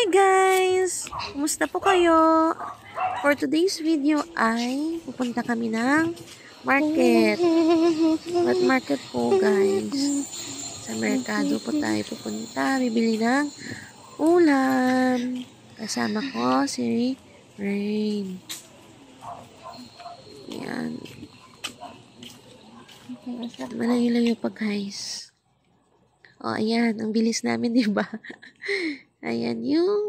Hi guys! Kumusta po kayo? For today's video ay pupunta kami ng market. What market po guys? Sa merkado po tayo pupunta. Bibili ng ulam. Kasama ko si Rain. Yan. Malayo-layo pa guys. O ayan, ang bilis namin diba? Ayan yung...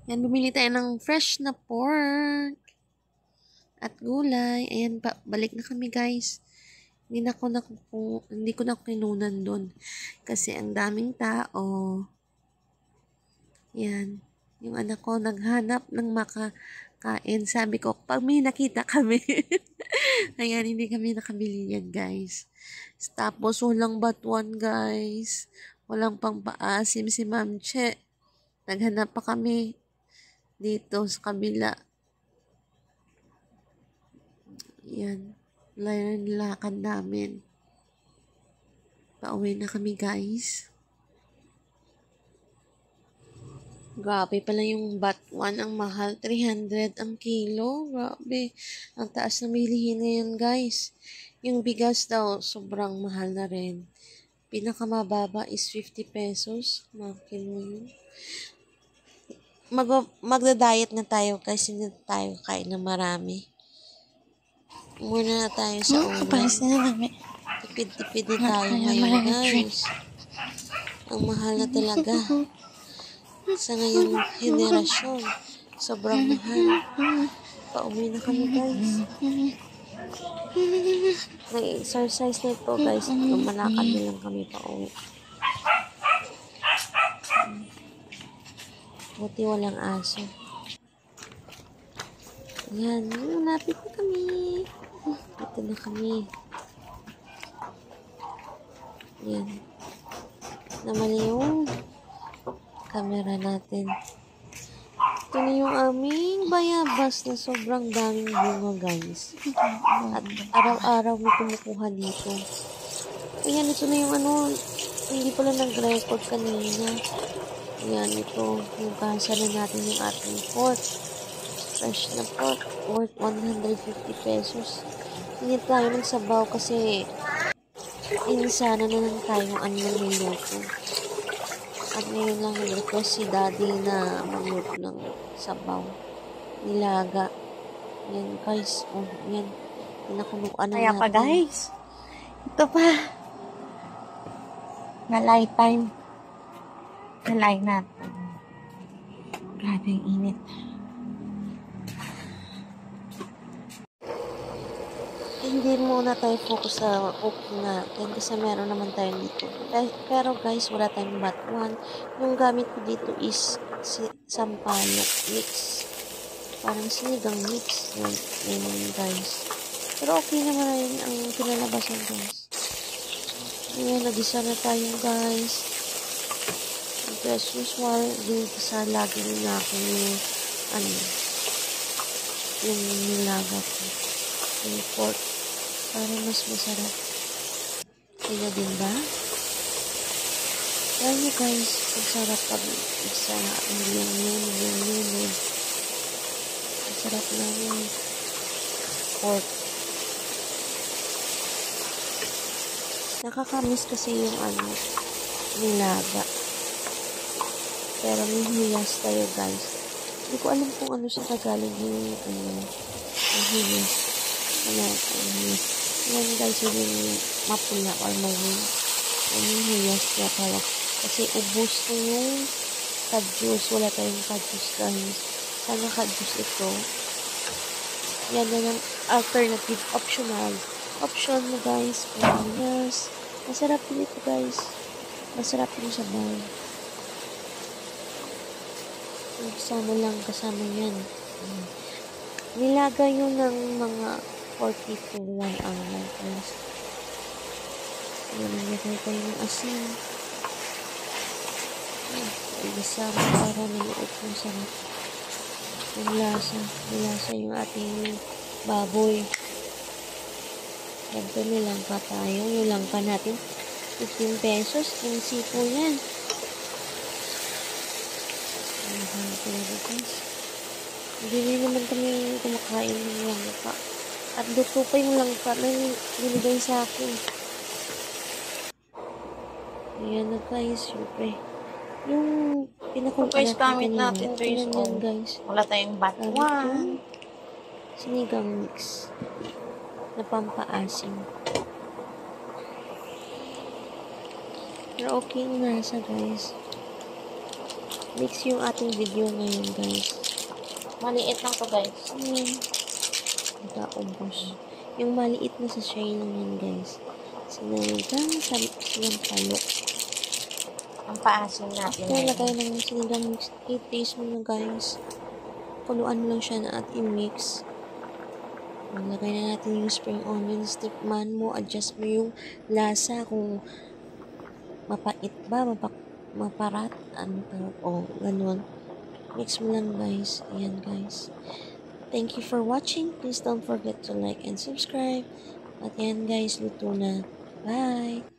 Yan, bumili tayo ng fresh na pork. At gulay. Ayan, balik na kami guys. Hindi ko na kinunan doon. Kasi ang daming tao. Yan. Yung anak ko naghanap ng makakain. Sabi ko, pag may nakita kami. Ayan, hindi kami nakabili yan guys. Tapos, walang batuan guys. Walang pang paasim si Ma'am Che. Naghanap pa kami dito sa kabila. Yan. Lakad namin. Pauwi na kami guys. Grabe pala yung batuan. Ang mahal. 300 ang kilo. Grabe. Ang taas na bilihin ngayon guys. Yung bigas daw sobrang mahal na rin. Pinakamababa is 50 pesos. Makin mo yun. Magda-diet na tayo kasi hindi tayo kain na marami. Muna na tayo sa ulam. Tipid-tipid na tayo ngayon guys. Ang mahal na talaga. Sa ngayong henerasyon. Sobrang mahal. Pauwi na kami guys. Nag-exercise na ito guys. Lumalakad na lang kami pauwi. Buti walang aso. Yan. Malapit na kami. Ito na kami. Yan. Namali yung camera natin. Ito na yung aming bayabas na sobrang daming bunga guys. At araw-araw may kumukuha dito. Ayan, ito na yung hindi pala nag-record kanina. Ayan, ito. Yung kasa na natin yung ating pork. Fresh na pork. Worth 150 pesos. Hindi tayo ng sabaw kasi insana na lang tayo niluto. At ngayon lang nag-request si daddy na magluto ng sabaw. Nilaga. Yan guys. Oh, yan. Pinakuluan na Kaya natin. pa guys. Ito pa. Nalay time. Nalay natin. Grabe ang init. Hindi muna tayo focus sa cooking natin kasi meron naman tayo dito. Pero guys, wala tayong batuan. Yung gamit ko dito is sampalok mix. Parang sinigang mix. Yan guys. Pero okay naman na yun ang pinalabasan guys. Ayan, nagisa na tayo guys. As usual, ginigisa lagi na ako yung nilaga ko. Yung pork. Para mas masarap. Kaya din ba? Try nyo guys, masarap pag isa yun. Masarap na yung pork. Nakakamiss kasi yung nilaga. Pero may hiyas tayo guys. Hindi ko alam kung ano sa Tagalog yung hiyas. Yan guys, yung mapula or mawin. Yung hiyas na tawag. Kasi ubos na yung ka-juice. Wala tayong ka-juice guys. Sana ka-juice ito. Yan na ng alternative optional. Option mo guys. Yes. Masarap din ito guys. Masarap din sa bahay. Kasama yan. Nilaga yun ng mga 40 to 1 hour guys. Nilagay tayo ng asin. Igisa mo para naluot yung sarap. Yung lasa yung ating baboy. Dagdag nilangka tayo. Yung langka natin 15 pesos. Yung sipo yan. Mahal talaga guys. Hindi rin naman kami kumakain ng langka. At luto pa yung langka na binigay sa akin. Ayan na guys, syempre. Yung pinakunta Guys, natin gamit kanina. natin, Okay guys, lang yan oh. guys. Wala tayong Gamit batuan. yung sinigang mix na pampaasim. Pero okay yung nasa guys. Mix yung ating video ngayon guys. Maliit lang to, guys. Ayan. Nakaubos. Yung maliit na sa shay lang yan guys. Sinigang sinampalo. Ang paasin natin. Kaya lagay ng sinigang mix. I-taste mo na guys. Kuluan lang siya na at i-mix. Lagay na natin yung spring onions. Tikman mo. Adjust mo yung lasa kung mapait ba, maparat, ano tawag, ganun. Mix mo lang guys. Ayan guys. Thank you for watching. Please don't forget to like and subscribe. At yan guys, luto na. Bye!